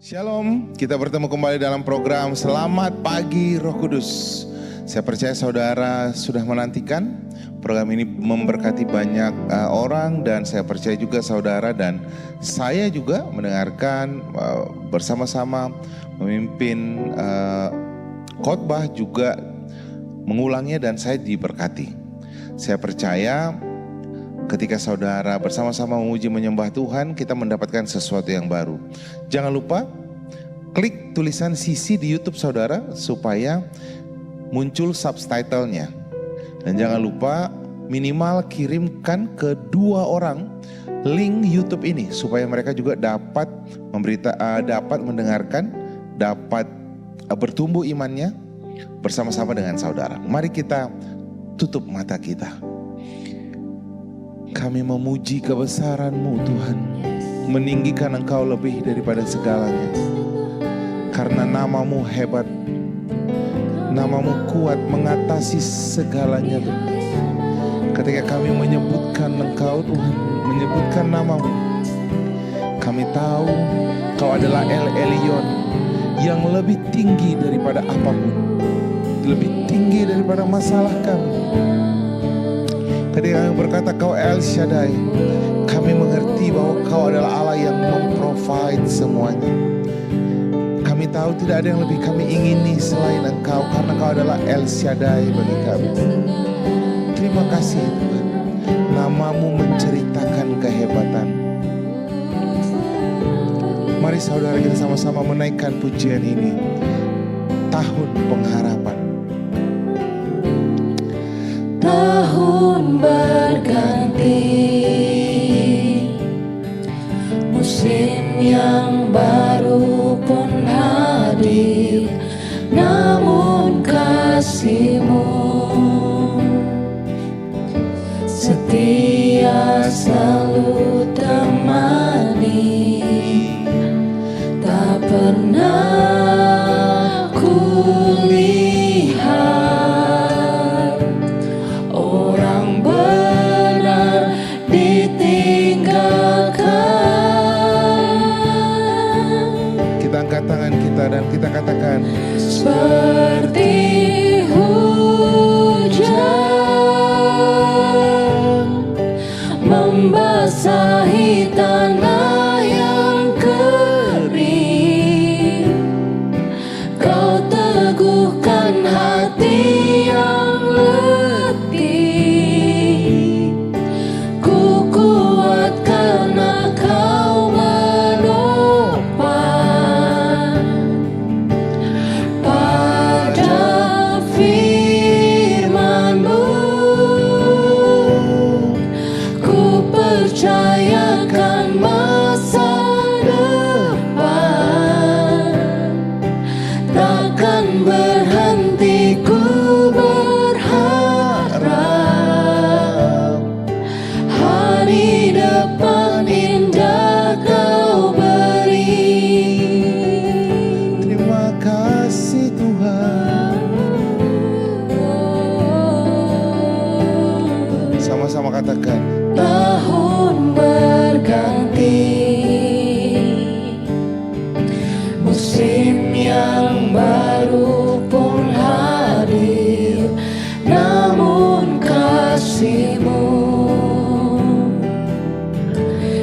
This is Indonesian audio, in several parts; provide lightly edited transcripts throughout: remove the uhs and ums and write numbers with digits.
Shalom, kita bertemu kembali dalam program Selamat Pagi Roh Kudus. Saya percaya saudara sudah menantikan. Program ini memberkati banyak orang dan saya percaya juga saudara dan saya juga mendengarkan bersama-sama memimpin khotbah juga mengulangnya dan saya diberkati. Saya percaya ketika saudara bersama-sama memuji menyembah Tuhan, kita mendapatkan sesuatu yang baru. Jangan lupa klik tulisan CC di YouTube saudara supaya muncul subtitlenya. Dan jangan lupa minimal kirimkan ke 2 orang link YouTube ini supaya mereka juga dapat dapat mendengarkan, dapat bertumbuh imannya bersama-sama dengan saudara. Mari kita tutup mata kita. Kami memuji kebesaran-Mu Tuhan, meninggikan Engkau lebih daripada segalanya. Karena nama-Mu hebat, nama-Mu kuat mengatasi segalanya Tuhan. Ketika kami menyebutkan Engkau Tuhan, menyebutkan nama-Mu, kami tahu Kau adalah El Elyon yang lebih tinggi daripada apapun, lebih tinggi daripada masalah kami. Ketika kami berkata Kau El Shaddai, kami mengerti bahwa Kau adalah Allah yang memprovide semuanya. Kami tahu tidak ada yang lebih kami ingini selain Engkau, karena Kau adalah El Shaddai bagi kami. Terima kasih Tuhan, nama-Mu menceritakan kehebatan. Mari saudara kita sama-sama menaikkan pujian ini, tahun pengharapan. Tahun berganti, musim yang baru pun hadir, namun kasih-Mu setia selalu temani. Tak pernah kulihat orang benar ditinggalkan. Kita angkat tangan kita dan kita katakan, Seperti hujan membasahi tanah yang kering, Kau teguhkan hati yang letih. Ku kuat karena Kau menopang. Pada firman-Mu ku percayakan masa depan. Takkan berhenti ku berharap, hari depan indah Kau beri. terima kasih Tuhan. Sama-sama katakan, Tahun berganti, musim yang baru pun hadir, namun kasih-Mu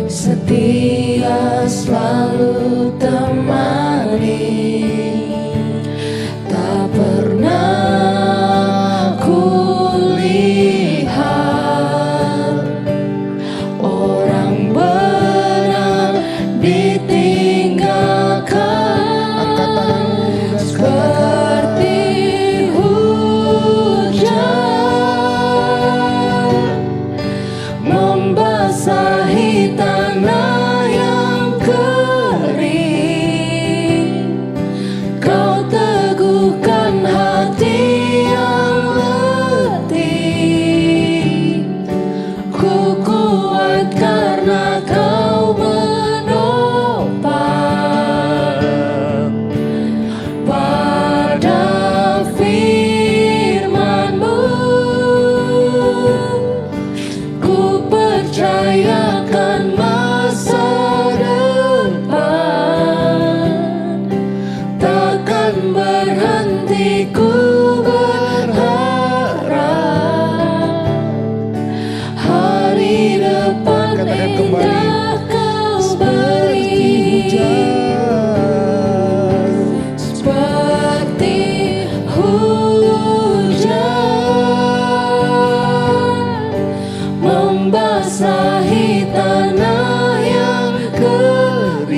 setia selalu temani. Tak pernah kulihat orang benar ditinggalkan. angkat tanganmu dan katakan, Seperti hujan membasahi tanah yang kering, basahi tanah yang kering.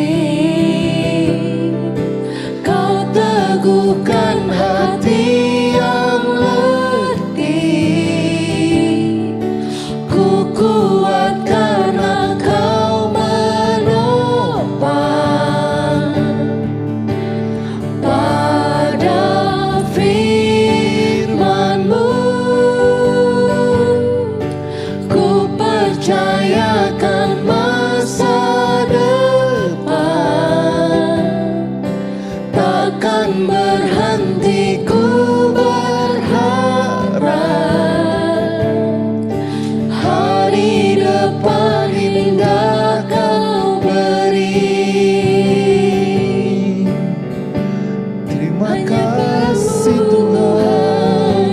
Kau teguhkan hati yang letih. Ku kuat karena Kau menopang. Pada firman-Mu ku percayakan masa depan. Takkan berhenti ku berharap. Hari depan indah Kau beri. Terima kasih Tuhan,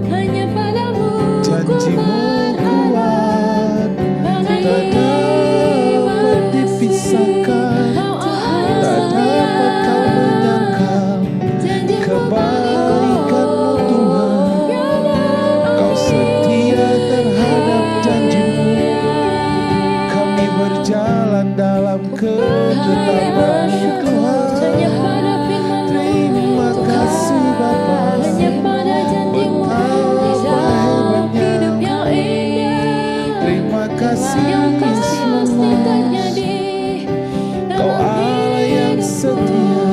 Hanya padamu ku janji-Mu kuat, tak dapat dipisahkan, tak dapat Kau menyangkal kebaikan-Mu Tuhan. Kau setia terhadap janji-Mu, kami berjalan dalam ketetapan-Mu Tuhan. Terima kasih Bapa, betapa hebatnya. Terima kasih Yesus, Kau Allah yang setia.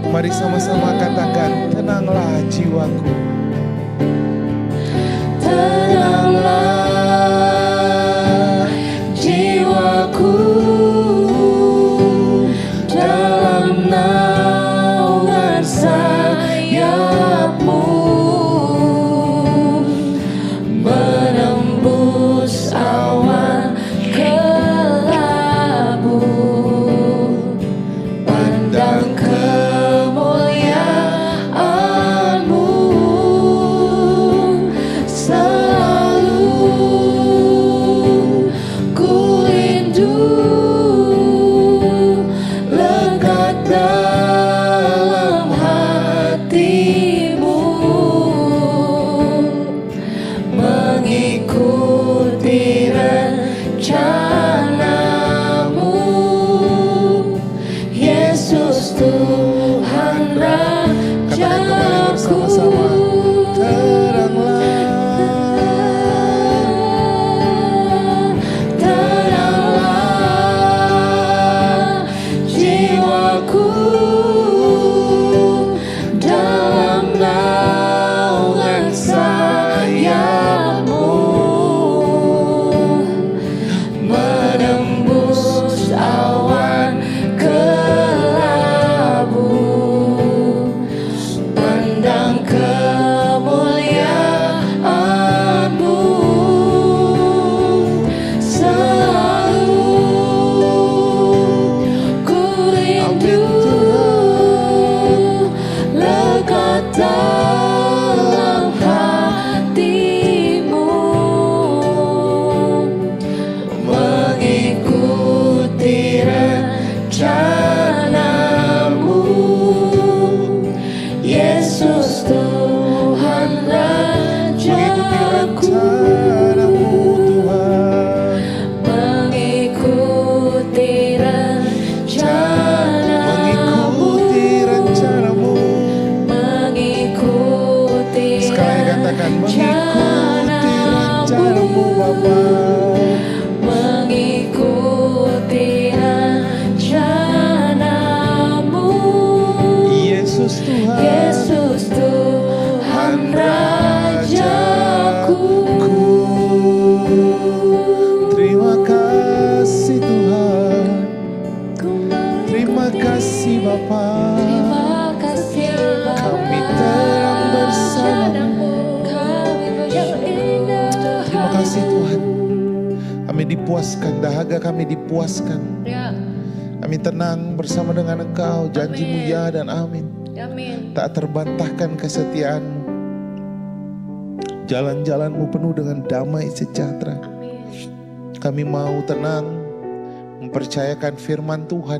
Mari sama-sama katakan, tenanglah jiwaku. Tenanglah jiwaku dalam naungan sayap-Mu, menembus awan kelabu. Pandang kemuliaan-Mu, selalu ku rindu. Lekat dalam hati-Mu, mengikuti rencana-Mu. Yesus Tuhan Katakan kembali bersama-sama, Rajaku. Tenanglah jiwaku dalam naungan sayap-Mu, menembus awan kelabu. Pandang kemuliaan-Mu, selalu ku rindu. Lekat dalam hati-Mu, mengikuti rencana-Mu. Yesus Tuhan Rajaku, mengikuti rencana-Mu, mengikuti rencana-Mu, mengikuti rencana-Mu. mengikuti Sekali katakan, mengikuti rencana-Mu Bapa. mengikuti rencana-Mu. Yesus Tuhan, Yesus Tuhan Rajaku. terima kasih Tuhan, terima kasih Bapa. Terima kasih Kami terang bersama-Mu. Terima kasih Tuhan, kami dipuaskan, dahaga kami dipuaskan. Ya, Kami tenang bersama dengan Engkau, janji-Mu ya dan amin. amin. Tak terbantahkan kesetiaan-Mu. Jalan-jalan-Mu penuh dengan damai sejahtera. Amin. Kami mau tenang, mempercayakan firman Tuhan.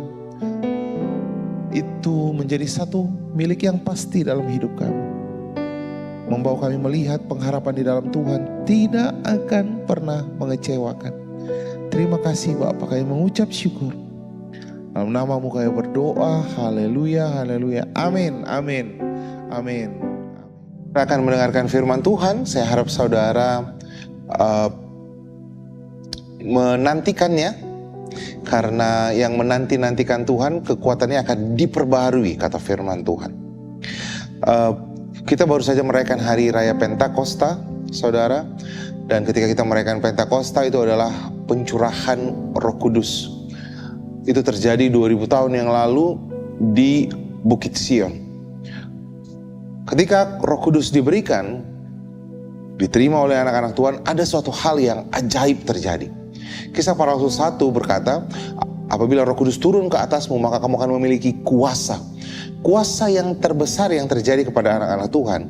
Itu menjadi satu milik yang pasti dalam hidup kami. membawa kami melihat pengharapan di dalam Tuhan tidak akan pernah mengecewakan. Terima kasih Bapa, kami mengucap syukur. Dalam namamu kami berdoa, haleluya, haleluya, amin, amin, amin. Kita akan mendengarkan firman Tuhan. Saya harap saudara menantikannya, karena yang menanti-nantikan Tuhan kekuatannya akan diperbaharui, kata firman Tuhan. Kita baru saja merayakan hari raya Pentakosta, saudara, dan ketika kita merayakan Pentakosta itu adalah pencurahan Roh Kudus. Itu terjadi 2000 tahun yang lalu di Bukit Sion. Ketika Roh Kudus diberikan, diterima oleh anak-anak Tuhan, ada suatu hal yang ajaib terjadi. Kisah Para Rasul 1 berkata, apabila Roh Kudus turun ke atasmu, maka kamu akan memiliki kuasa. Kuasa yang terbesar yang terjadi kepada anak-anak Tuhan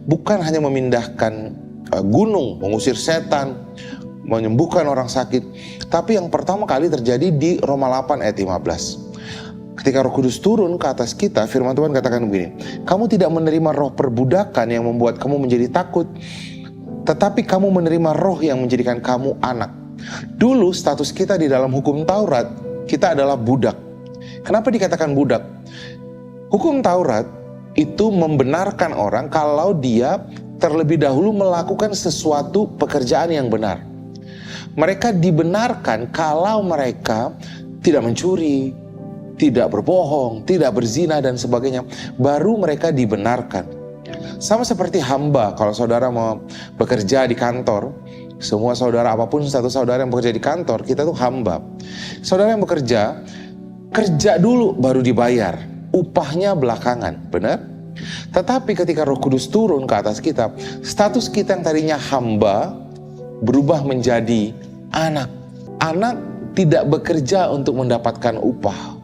bukan hanya memindahkan gunung, mengusir setan, menyembuhkan orang sakit, tapi yang pertama kali terjadi di Roma 8 ayat 15. Ketika Roh Kudus turun ke atas kita, firman Tuhan katakan begini, kamu tidak menerima roh perbudakan yang membuat kamu menjadi takut, tetapi kamu menerima roh yang menjadikan kamu anak. Dulu status kita di dalam hukum Taurat, kita adalah budak. Kenapa dikatakan budak? Hukum Taurat itu membenarkan orang kalau dia terlebih dahulu melakukan sesuatu pekerjaan yang benar. Mereka dibenarkan kalau mereka tidak mencuri, tidak berbohong, tidak berzina dan sebagainya. Baru mereka dibenarkan. Sama seperti hamba, kalau saudara mau bekerja di kantor, semua saudara apapun status saudara yang bekerja di kantor, kita tuh hamba. Saudara yang bekerja, kerja dulu baru dibayar, upahnya belakangan, benar? Tetapi ketika Roh Kudus turun ke atas kita, status kita yang tadinya hamba berubah menjadi anak. Anak tidak bekerja untuk mendapatkan upah.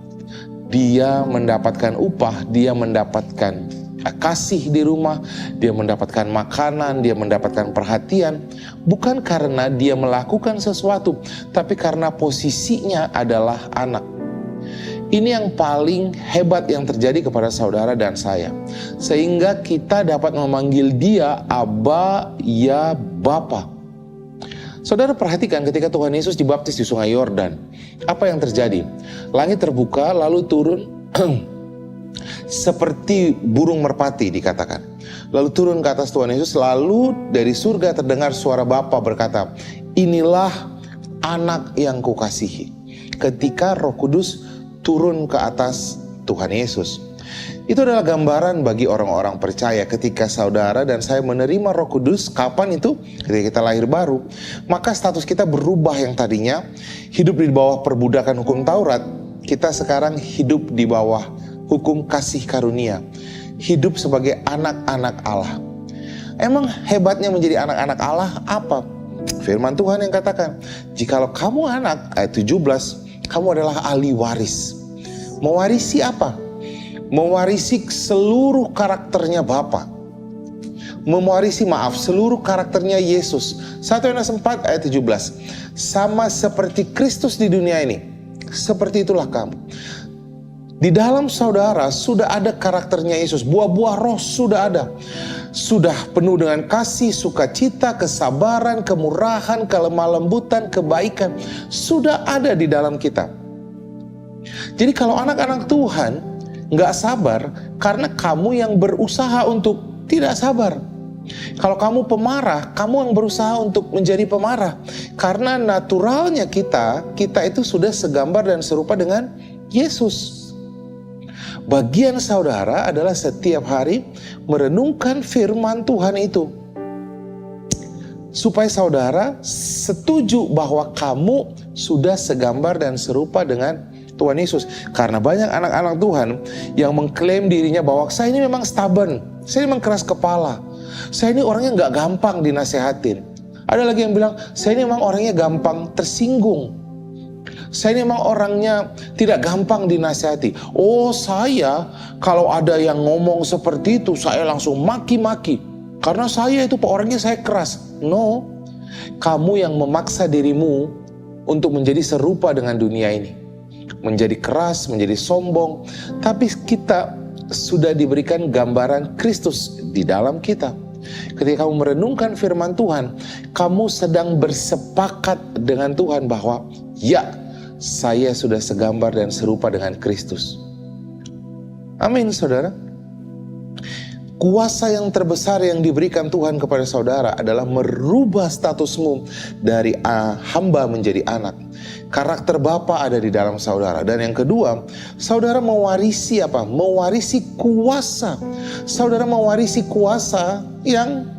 Dia mendapatkan upah, dia mendapatkan kasih di rumah, dia mendapatkan makanan, dia mendapatkan perhatian. Bukan karena dia melakukan sesuatu, tapi karena posisinya adalah anak. Ini yang paling hebat yang terjadi kepada saudara dan saya. Sehingga kita dapat memanggil dia Abba, ya Bapa. Saudara perhatikan ketika Tuhan Yesus dibaptis di Sungai Yordan. Apa yang terjadi? Langit terbuka lalu turun seperti burung merpati dikatakan. Lalu turun ke atas Tuhan Yesus, lalu dari surga terdengar suara Bapa berkata, inilah anak yang kukasihi. Ketika Roh Kudus turun ke atas Tuhan Yesus. Itu adalah gambaran bagi orang-orang percaya ketika saudara dan saya menerima Roh Kudus. Kapan itu? Ketika kita lahir baru. Maka status kita berubah, yang tadinya hidup di bawah perbudakan hukum Taurat, kita sekarang hidup di bawah hukum kasih karunia. Hidup sebagai anak-anak Allah. Emang hebatnya menjadi anak-anak Allah apa? Firman Tuhan yang katakan, jikalau kamu anak, ayat 17, kamu adalah ahli waris. Mewarisi apa? Mewarisi seluruh karakternya Bapa. Mewarisi seluruh karakternya Yesus. 1 Yohanes 4 ayat 17. Sama seperti Kristus di dunia ini, seperti itulah kamu. Di dalam saudara sudah ada karakternya Yesus. Buah-buah roh sudah ada. Sudah penuh dengan kasih, sukacita, kesabaran, kemurahan, kelemah lembutan, kebaikan. Sudah ada di dalam kita. Jadi kalau anak-anak Tuhan nggak sabar karena kamu yang berusaha untuk tidak sabar. Kalau kamu pemarah, kamu yang berusaha untuk menjadi pemarah. Karena naturalnya kita itu sudah segambar dan serupa dengan Yesus. Bagian saudara adalah setiap hari merenungkan firman Tuhan itu. Supaya saudara setuju bahwa kamu sudah segambar dan serupa dengan Tuhan Yesus. Karena banyak anak-anak Tuhan yang mengklaim dirinya bahwa saya ini memang stubborn, saya ini memang keras kepala, saya ini orangnya gak gampang dinasehatin. Ada lagi yang bilang, saya ini memang orangnya gampang tersinggung, saya ini memang orangnya tidak gampang dinasehati. Oh, saya kalau ada yang ngomong seperti itu, saya langsung maki-maki, karena saya itu orangnya saya keras. No, kamu yang memaksa dirimu untuk menjadi serupa dengan dunia ini. Menjadi keras, menjadi sombong. Tapi kita sudah diberikan gambaran Kristus di dalam kita. Ketika kamu merenungkan firman Tuhan, kamu sedang bersepakat dengan Tuhan bahwa ya, saya sudah segambar dan serupa dengan Kristus. Amin, saudara. Kuasa yang terbesar yang diberikan Tuhan kepada saudara adalah merubah statusmu dari hamba menjadi anak. Karakter Bapa ada di dalam saudara. Dan yang kedua, saudara mewarisi apa? Mewarisi kuasa. Saudara mewarisi kuasa yang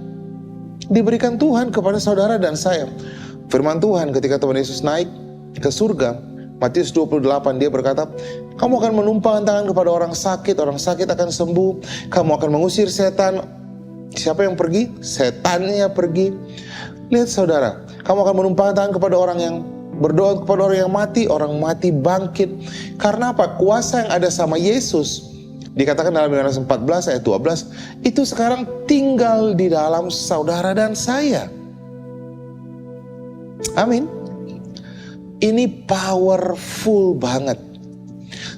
diberikan Tuhan kepada saudara dan saya. Firman Tuhan ketika Tuhan Yesus naik ke surga, Matius 28, dia berkata, kamu akan menumpangkan tangan kepada orang sakit akan sembuh. Kamu akan mengusir setan. Siapa yang pergi? Setannya pergi. Lihat saudara, kamu akan menumpangkan tangan kepada orang yang berdoa, kepada orang mati bangkit. Karena apa? Kuasa yang ada sama Yesus, dikatakan dalam Yohanes 14 ayat 12, itu sekarang tinggal di dalam saudara dan saya. Amin. Ini powerful banget.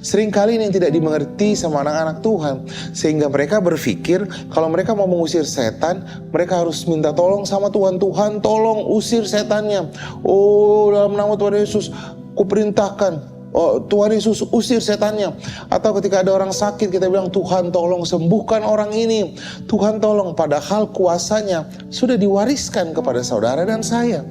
Seringkali ini yang tidak dimengerti sama anak-anak Tuhan. Sehingga mereka berpikir kalau mereka mau mengusir setan, mereka harus minta tolong sama Tuhan. Tuhan tolong usir setannya. Oh, dalam nama Tuhan Yesus kuperintahkan. Oh, Tuhan Yesus usir setannya. Atau ketika ada orang sakit kita bilang, Tuhan tolong sembuhkan orang ini. Tuhan tolong, padahal kuasanya sudah diwariskan kepada saudara dan saya.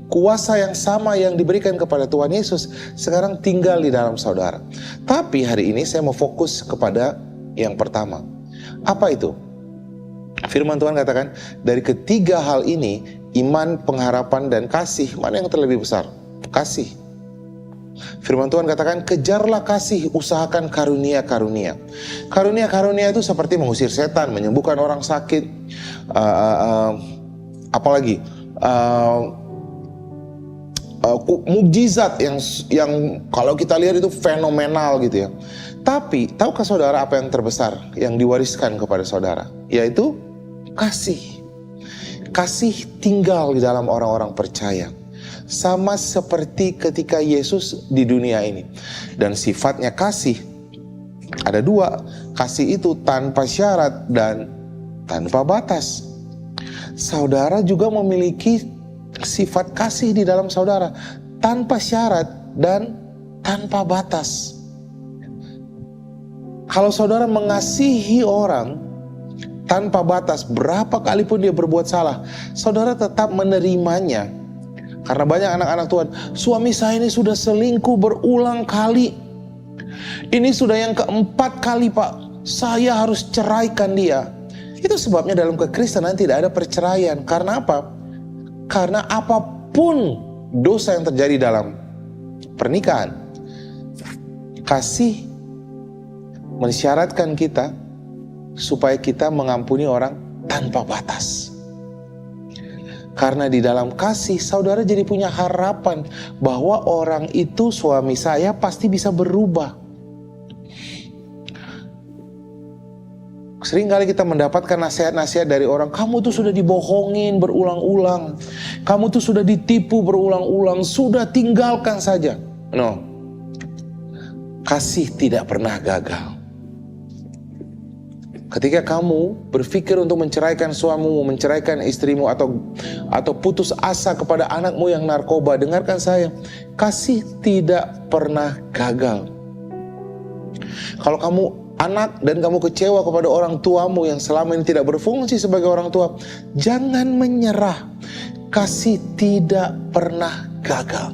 Kuasa yang sama yang diberikan kepada Tuhan Yesus sekarang tinggal di dalam saudara. Tapi hari ini saya mau fokus kepada yang pertama. Apa itu? Firman Tuhan katakan, dari ketiga hal ini, iman, pengharapan, dan kasih, mana yang terlebih besar? Kasih. Firman Tuhan katakan, kejarlah kasih, usahakan karunia-karunia. Karunia-karunia itu seperti mengusir setan, menyembuhkan orang sakit, apalagi mukjizat yang kalau kita lihat itu fenomenal gitu ya. Tapi tahukah saudara apa yang terbesar yang diwariskan kepada saudara? Yaitu kasih. Kasih tinggal di dalam orang-orang percaya. Sama seperti ketika Yesus di dunia ini. Dan sifatnya kasih ada dua. Kasih itu tanpa syarat dan tanpa batas. Saudara juga memiliki sifat kasih di dalam saudara, tanpa syarat dan tanpa batas. Kalau saudara mengasihi orang tanpa batas, berapa kali pun dia berbuat salah, saudara tetap menerimanya. Karena banyak anak-anak Tuhan, suami saya ini sudah selingkuh berulang kali. Ini sudah yang keempat kali Pak, saya harus ceraikan dia. Itu sebabnya dalam kekristenan tidak ada perceraian. Karena apa? Karena apapun dosa yang terjadi dalam pernikahan, kasih mensyaratkan kita supaya kita mengampuni orang tanpa batas. Karena di dalam kasih, saudara jadi punya harapan bahwa orang itu, suami saya, pasti bisa berubah. Seringkali kita mendapatkan nasihat-nasihat dari orang, kamu tuh sudah dibohongin berulang-ulang, kamu tuh sudah ditipu berulang-ulang, sudah tinggalkan saja. No, kasih tidak pernah gagal. Ketika kamu berpikir untuk menceraikan suamimu, menceraikan istrimu, atau putus asa kepada anakmu yang narkoba, dengarkan saya, kasih tidak pernah gagal. Kalau kamu anak dan kamu kecewa kepada orang tuamu yang selama ini tidak berfungsi sebagai orang tua, jangan menyerah. Kasih tidak pernah gagal.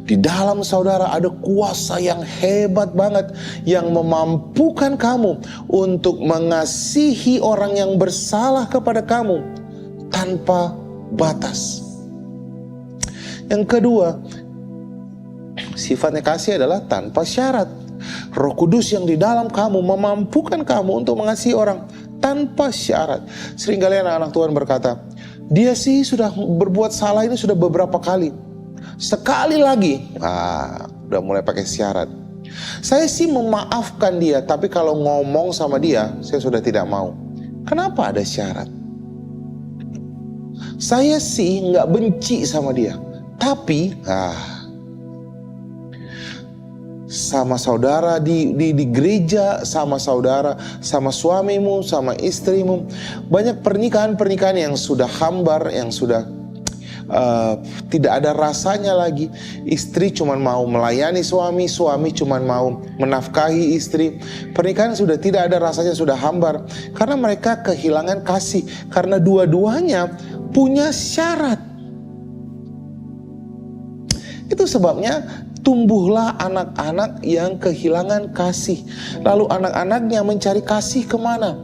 Di dalam saudara ada kuasa yang hebat banget yang memampukan kamu untuk mengasihi orang yang bersalah kepada kamu tanpa batas. Yang kedua, sifatnya kasih adalah tanpa syarat. Roh Kudus yang di dalam kamu memampukan kamu untuk mengasihi orang tanpa syarat. Seringkali anak-anak Tuhan berkata, dia sih sudah berbuat salah ini sudah beberapa kali. Sekali lagi, udah mulai pakai syarat. Saya sih memaafkan dia, tapi kalau ngomong sama dia, saya sudah tidak mau. Kenapa ada syarat? Saya sih nggak benci sama dia, tapi sama saudara di gereja, sama saudara, sama suamimu, sama istrimu. Banyak pernikahan yang sudah hambar, yang sudah tidak ada rasanya lagi. Istri cuma mau melayani suami, suami cuma mau menafkahi istri. Pernikahan sudah tidak ada rasanya, sudah hambar. Karena mereka kehilangan kasih. Karena dua-duanya punya syarat. Itu sebabnya tumbuhlah anak-anak yang kehilangan kasih. Lalu anak-anaknya mencari kasih kemana?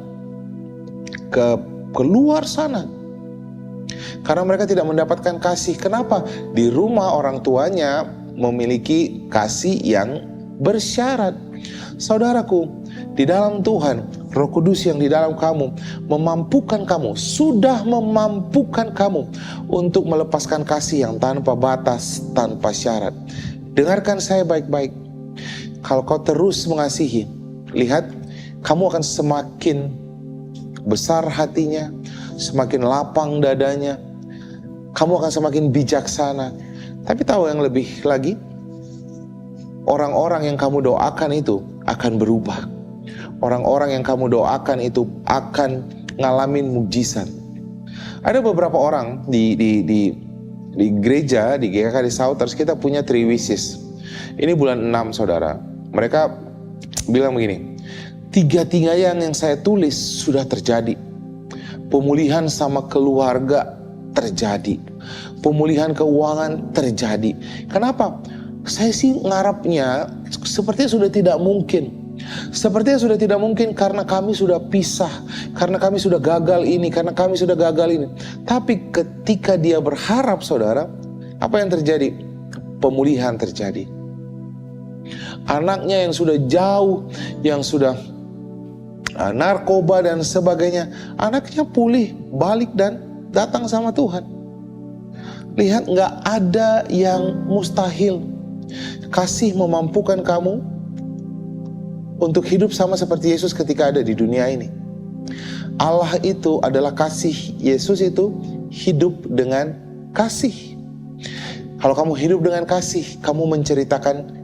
Keluar sana. Karena mereka tidak mendapatkan kasih. Kenapa? Di rumah orang tuanya memiliki kasih yang bersyarat. Saudaraku, di dalam Tuhan, Roh Kudus yang di dalam kamu memampukan kamu, sudah memampukan kamu untuk melepaskan kasih yang tanpa batas, tanpa syarat. Dengarkan saya baik-baik. Kalau kau terus mengasihi, lihat, kamu akan semakin besar hatinya, semakin lapang dadanya, kamu akan semakin bijaksana. Tapi tahu yang lebih lagi, orang-orang yang kamu doakan itu akan berubah. Orang-orang yang kamu doakan itu akan ngalamin mukjizat. Ada beberapa orang di gereja, di GKK di Southers, kita punya 3 wishes. Ini bulan 6 saudara. Mereka bilang begini, 3 yang saya tulis sudah terjadi. Pemulihan sama keluarga terjadi. Pemulihan keuangan terjadi. Kenapa? Saya sih ngarapnya sepertinya sudah tidak mungkin. Sepertinya sudah tidak mungkin karena kami sudah pisah, karena kami sudah gagal ini, karena kami sudah gagal ini. Tapi ketika dia berharap saudara, apa yang terjadi? Pemulihan terjadi. Anaknya yang sudah jauh, yang sudah narkoba dan sebagainya, anaknya pulih, balik dan datang sama Tuhan. Lihat, gak ada yang mustahil. Kasih memampukan kamu untuk hidup sama seperti Yesus ketika ada di dunia ini. Allah itu adalah kasih. Yesus itu hidup dengan kasih. Kalau kamu hidup dengan kasih, kamu menceritakan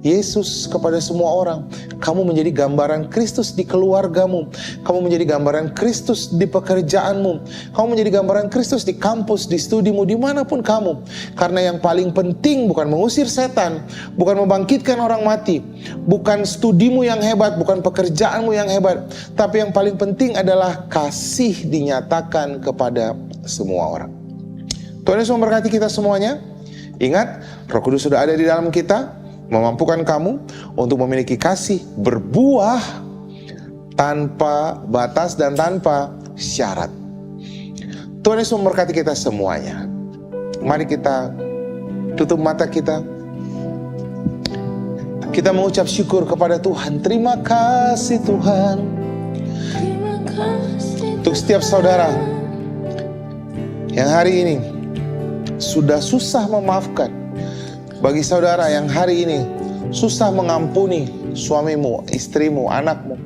Yesus kepada semua orang. Kamu menjadi gambaran Kristus di keluargamu. Kamu menjadi gambaran Kristus di pekerjaanmu. Kamu menjadi gambaran Kristus di kampus, di studimu, dimanapun kamu. Karena yang paling penting bukan mengusir setan, bukan membangkitkan orang mati, bukan studimu yang hebat, bukan pekerjaanmu yang hebat, tapi yang paling penting adalah kasih dinyatakan kepada semua orang. Tuhan Yesus memberkati kita semuanya. Ingat, Roh Kudus sudah ada di dalam kita, memampukan kamu untuk memiliki kasih berbuah tanpa batas dan tanpa syarat. Tuhan Yesus memberkati kita semuanya. Mari kita tutup mata kita. Kita mengucap syukur kepada Tuhan. Terima kasih Tuhan. Terima kasih Untuk setiap saudara yang hari ini sudah susah memaafkan. Bagi saudara yang hari ini susah mengampuni suamimu, istrimu, anakmu,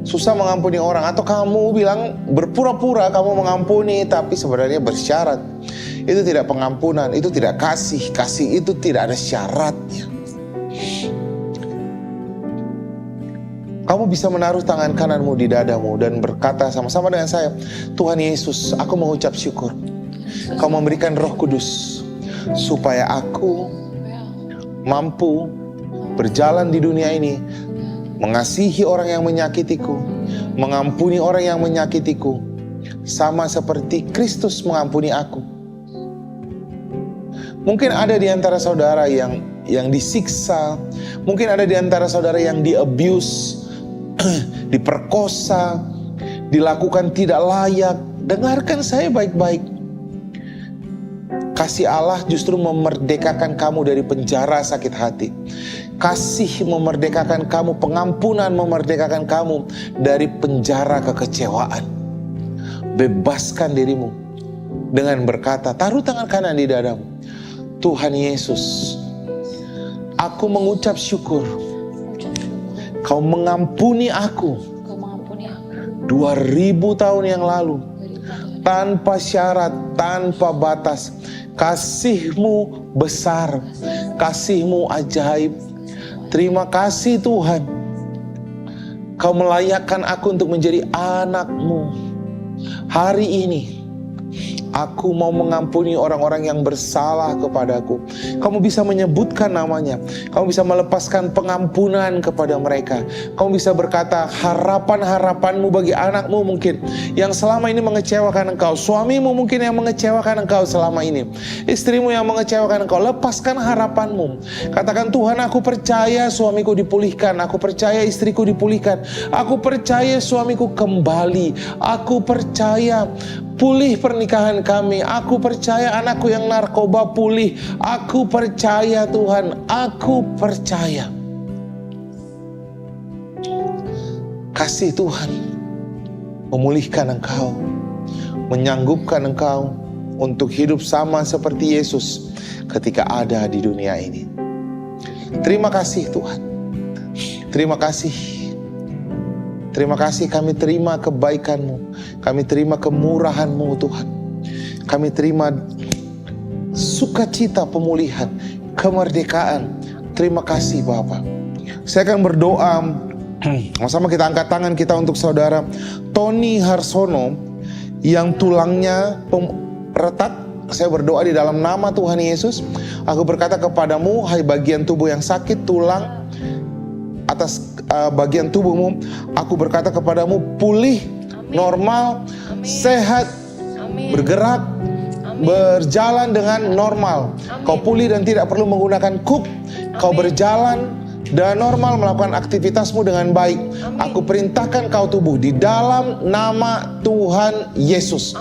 susah mengampuni orang, atau kamu bilang berpura-pura kamu mengampuni tapi sebenarnya bersyarat. Itu tidak pengampunan, itu tidak kasih. Kasih itu tidak ada syaratnya. Kamu bisa menaruh tangan kananmu di dadamu dan berkata sama-sama dengan saya, Tuhan Yesus, aku mengucap syukur. Kau memberikan Roh Kudus supaya aku mampu berjalan di dunia ini, mengasihi orang yang menyakitiku, mengampuni orang yang menyakitiku, sama seperti Kristus mengampuni aku. Mungkin ada di antara saudara yang disiksa, mungkin ada di antara saudara yang di-abuse, diperkosa, dilakukan tidak layak. Dengarkan saya baik-baik. Kasih Allah justru memerdekakan kamu dari penjara sakit hati. Kasih memerdekakan kamu, pengampunan memerdekakan kamu dari penjara kekecewaan. Bebaskan dirimu dengan berkata, taruh tangan kanan di dadamu. Tuhan Yesus, aku mengucap syukur. Kau mengampuni aku. Kau mengampuni aku 2000 tahun yang lalu. Tanpa syarat, tanpa batas. Kasih-Mu besar, kasih-Mu ajaib, Terima kasih Tuhan, Kau melayakkan aku untuk menjadi anak-Mu. Hari ini aku mau mengampuni orang-orang yang bersalah kepadaku. Kamu bisa menyebutkan namanya. Kamu bisa melepaskan pengampunan kepada mereka. Kamu bisa berkata harapan-harapanmu bagi anakmu mungkin yang selama ini mengecewakan engkau. Suamimu mungkin yang mengecewakan engkau selama ini. Istrimu yang mengecewakan engkau. Lepaskan harapanmu. Katakan, Tuhan, aku percaya suamiku dipulihkan. Aku percaya istriku dipulihkan. Aku percaya suamiku kembali. Aku percaya pulih pernikahan kami. Aku percaya anakku yang narkoba pulih. Aku percaya Tuhan, aku percaya. Kasih Tuhan memulihkan engkau, menyanggupkan engkau untuk hidup sama seperti Yesus ketika ada di dunia ini. Terima kasih Tuhan. Terima kasih. Terima kasih, kami terima kebaikan-Mu. Kami terima kemurahan-Mu Tuhan. Kami terima sukacita pemulihan, kemerdekaan. Terima kasih Bapa. Saya akan berdoa. Sama-sama kita angkat tangan kita untuk saudara Tony Harsono yang tulangnya retak. Saya berdoa di dalam nama Tuhan Yesus. Aku berkata kepadamu, hai bagian tubuh yang sakit, tulang atas bagian tubuhmu, aku berkata kepadamu, pulih, normal, sehat, bergerak, berjalan dengan normal. Kau pulih dan tidak perlu menggunakan kuk. Kau berjalan dan normal melakukan aktivitasmu dengan baik. Aku perintahkan kau tubuh di dalam nama Tuhan Yesus.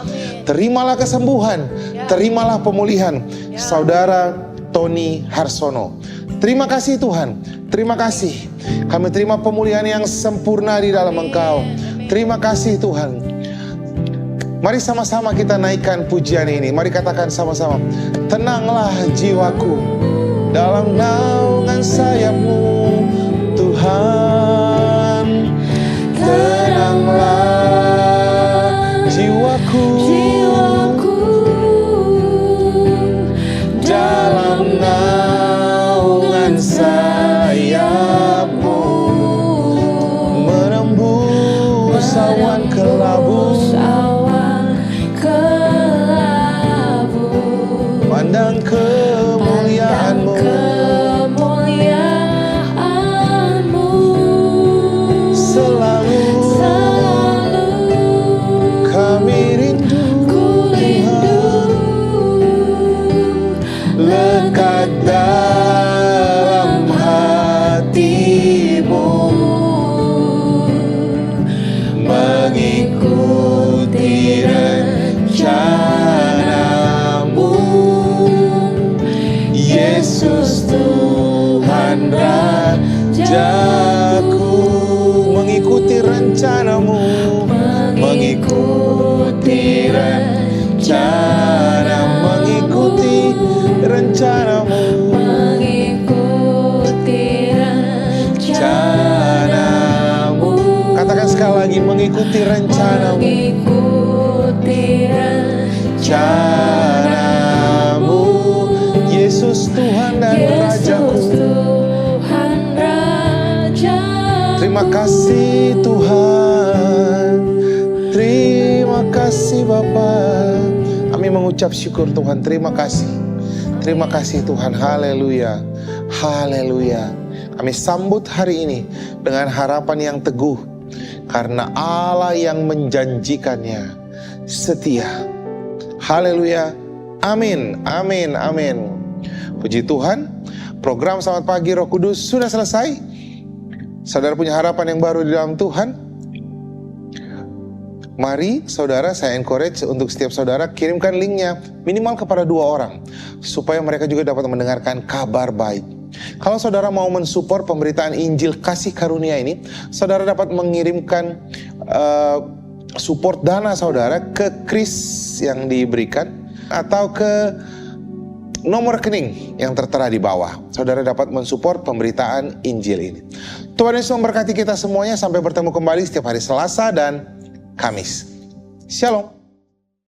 Terimalah kesembuhan, terimalah pemulihan. Saudara Tony Harsono. Terima kasih Tuhan. Terima kasih. Kami terima pemulihan yang sempurna di dalam Engkau. Terima kasih Tuhan. Mari sama-sama kita naikkan pujian ini. Mari katakan sama-sama. Tenanglah jiwaku dalam naungan sayap-Mu, Tuhan. Tenanglah jiwaku dalam naungan sayap-Mu, menembus awan kelabu, pandang kemuliaan-Mu, selalu kami rindu, Tuhan, lekat dalam hati-Mu, mengikuti rencana-Mu, Yesus Tuhan Rajaku. Mengikuti rencana-Mu, mengikuti rencana, mengikuti rencana-Mu, rencana-Mu. Katakan sekali lagi, mengikuti rencana-Mu, rencana-Mu, Yesus Tuhan dan Rajaku. Terima kasih Tuhan. Terima kasih Bapa. Kami mengucap syukur Tuhan. Terima kasih. Terima kasih Tuhan. Haleluya. Haleluya. Kami sambut hari ini dengan harapan yang teguh. Karena Allah yang menjanjikannya setia. Haleluya. Amin. Amin. Amin. Puji Tuhan. Program Selamat Pagi Roh Kudus sudah selesai. Saudara punya harapan yang baru di dalam Tuhan. Mari saudara, saya encourage untuk setiap saudara kirimkan linknya minimal kepada 2 orang. Supaya mereka juga dapat mendengarkan kabar baik. Kalau saudara mau mensupport pemberitaan Injil Kasih Karunia ini, saudara dapat mengirimkan support dana saudara ke kris yang diberikan. Atau ke nomor rekening yang tertera di bawah. Saudara dapat mensupport pemberitaan Injil ini. Tuhan Yesus memberkati kita semuanya. Sampai bertemu kembali setiap hari Selasa dan Kamis. Shalom.